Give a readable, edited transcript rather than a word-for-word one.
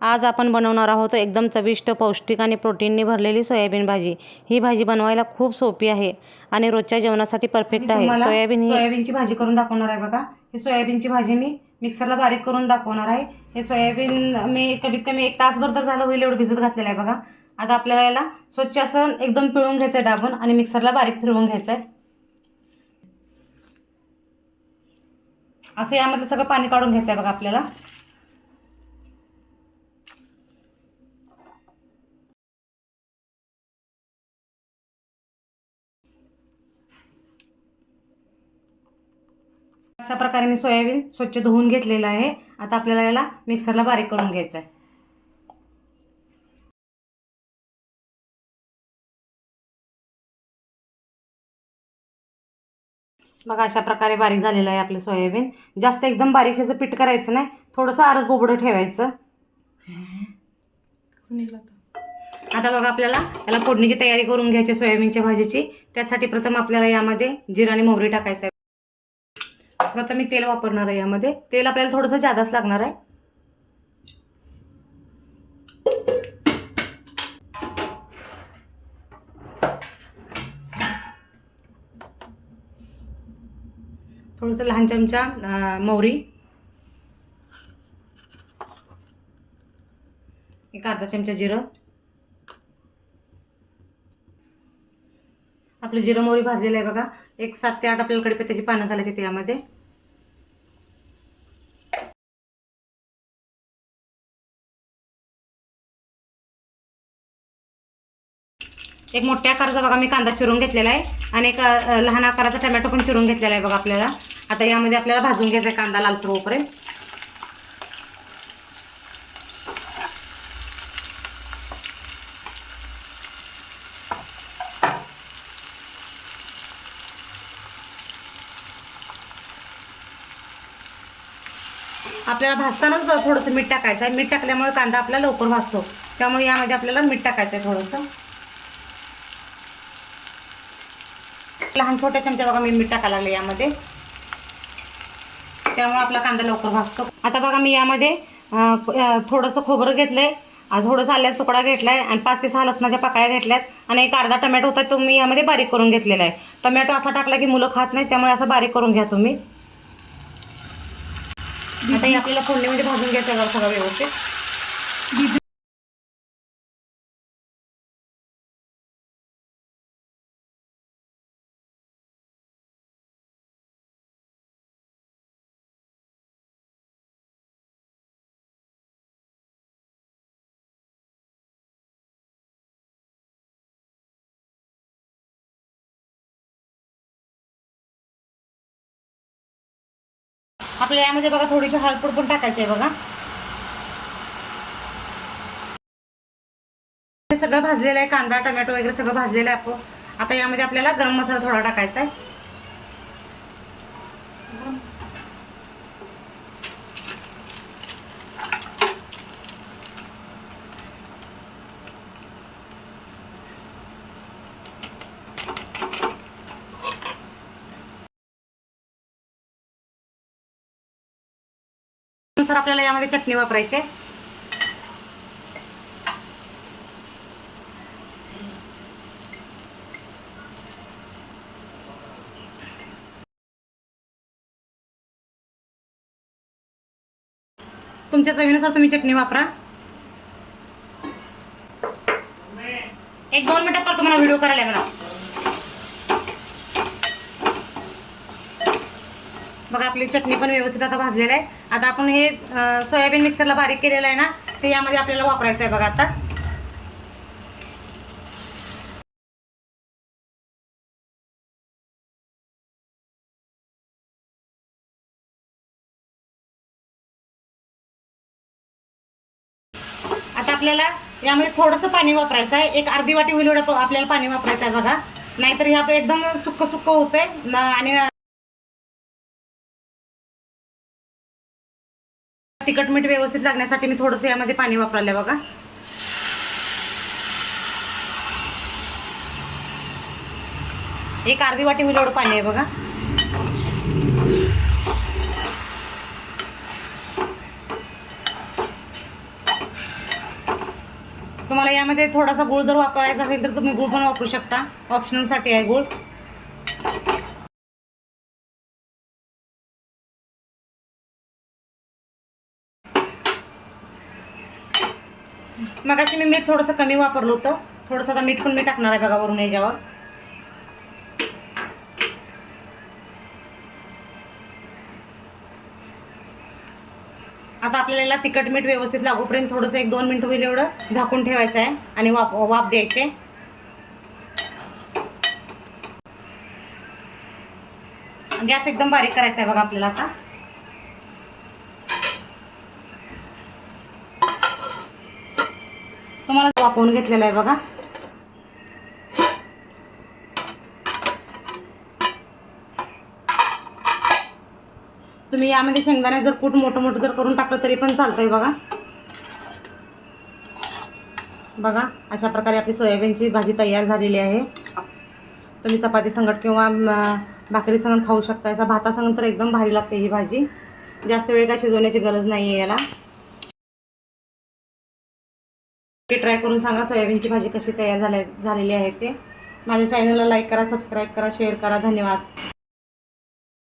आज आपण बनवणार आहोत एकदम चविष्ट, पौष्टिक आणि प्रोटीनने भरलेली सोयाबीन भाजी। ही भाजी बनवायला खूप सोपी आहे आणि रोजच्या जेवणासाठी परफेक्ट आहे। सोयाबीनची भाजी करून दाखवणार आहे बघा। ही सोयाबीनची भाजी मी मिक्सरला बारीक करून दाखवणार आहे। हे सोयाबीन मी कमीत कमी 1 तासभर तर झालं होईल एवढं भिजत घातलेलं आहे बघा। आता आपल्याला याला स्वच्छ असं एकदम पिळून घ्यायचं आहे दाबून आणि मिक्सरला बारीक फिरवून घ्यायचं आहे। असं यामधलं सगळं पाणी काढून घ्यायचं आहे बघा आपल्याला। अशा प्रकारे मी सोयाबीन स्वच्छ धुवून घेतलेलं आहे। आता आपल्याला याला मिक्सरला बारीक करून घ्यायचं आहे। बघा अशा प्रकारे बारीक झालेलं आहे आपलं सोयाबीन। जास्त एकदम बारीक ह्याचं पीठ करायचं नाही, थोडंसं आरस बोबडं ठेवायचं। आता बघा आपल्याला याला फोडणीची तयारी करून घ्यायची सोयाबीनच्या भाजीची। त्यासाठी प्रथम आपल्याला यामध्ये जिरा आणि मोहरी टाकायचं आहे। प्रथम मी तेल वापरणार आहे। यामध्ये तेल आपल्याला थोडंसं जादाच लागणार आहे। थोडंसं लहान चमचा मोहरी, एक अर्धा चमचा जिरं। आपलं जिरं मोहरी भाजलेलं आहे बघा। एक 7 ते 8 आपल्याला कढीपत्त्याची पानं घालायची त्यामध्ये। एक मोठ्या आकाराचा बघा मी कांदा चिरून घेतलेला आहे आणि एक लहान आकाराचा टोमॅटो पण चिरून घेतलेला आहे बघा आपल्याला। आता यामध्ये आपल्याला भाजून घ्यायचा आहे कांदा लालसर होईपर्यंत। आपल्याला भाजतानाच थोडंसं मीठ टाकायचं आहे। मीठ टाकल्यामुळे कांदा आपला लवकर भाजतो, त्यामुळे यामध्ये आपल्याला मीठ टाकायचं आहे थोडंसं। लहान छोट्या चमचा बघा मी मीठ टाकायला लागले यामध्ये, त्यामुळे आपला कांदा लवकर भाजतो। आता बघा मी यामध्ये थोडंसं खोबरं घेतलंय, थोडंसं आल्याचा तुकडा घेतलाय आणि 5 ते 6 लसणाच्या पाकळ्या घेतल्यात आणि एक अर्धा टोमॅटो होता तो मी यामध्ये बारीक करून घेतलेला आहे। टोमॅटो असा टाकला की मुलं खात नाही, त्यामुळे असं बारीक करून घ्या तुम्ही। आता हे आपल्याला फोडणीमध्ये भाजून घ्यायचं आहे सगळं व्यवस्थित। आपल्याला यामध्ये बघा थोडीशी हळद पण टाकायची आहे बघा। हे सगळं भाजलेलं आहे, कांदा टोमॅटो वगैरे सगळं भाजलेलं आहे आपण। आता यामध्ये आपल्याला गरम मसाला थोडा टाकायचा आहे। नंतर आपल्याला यामध्ये चटणी वापरायची आहे। तुमच्या चवीनुसार तुम्ही चटणी वापरा। 1-2 मिनिटात करतो मला व्हिडिओ करायला मला। बघा आपली चटणी पण व्यवस्थित आता भाजलेलं आहे। आता आपण हे सोयाबीन मिक्सरला बारीक केलेलं आहे ना, ते यामध्ये आपल्याला वापरायचं आहे बघा। आता आपल्याला यामध्ये थोडंसं पाणी वापरायचं आहे। एक अर्धी वाटी होईल एवढं आपल्याला पाणी वापरायचं आहे बघा, नाहीतर हे आपलं एकदम सुक्क सुक्क होतंय आणि तिखट मीठ व्यवस्थित लागण्यासाठी मी थोडंसं यामध्ये पाणी वापरलं बघा। एक अर्धी वाटी होईल एवढं पाणी आहे बघा। तुम्हाला यामध्ये थोडासा गूळ जर वापरायचा असेल तर तुम्ही गूळ पण वापरू शकता, ऑप्शनलसाठी आहे गूळ. मगाशी मी मीठ थोडंसं कमी वापरलं होतं, थोडंसं आता मीठ पण मी टाकणार आहे बघा वरून याच्यावर. आता आपल्याला तिखट मीठ व्यवस्थित लागूपर्यंत थोडंसं 1-2 मिनिटं होईल एवढं झाकून ठेवायचं आहे आणि वाफ द्यायचे. गॅस एकदम बारीक करायचा आहे बघा आपल्याला. आता तुम्हाला वाफवून घेतलेला आहे बघा. तुम्ही यामध्ये शेंगदाणे जर कूट मोठं जर करून टाकलं तरी पण चालतंय बघा. बघा अशा प्रकारे आपली सोयाबीनची भाजी तयार झालेली आहे. तुम्ही चपाती संगट किंवा भाकरी संगट खाऊ शकता. याचा भातासंगट तर एकदम भारी लागते ही भाजी. जास्त वेळ काय शिजवण्याची गरज नाही आहे याला. ट्राय करून सांगा सोयाबीनची भाजी कशी तयार झालेली आहे ते. माझ्या चॅनलला लाईक करा, सबस्क्राईब करा, शेअर करा. धन्यवाद.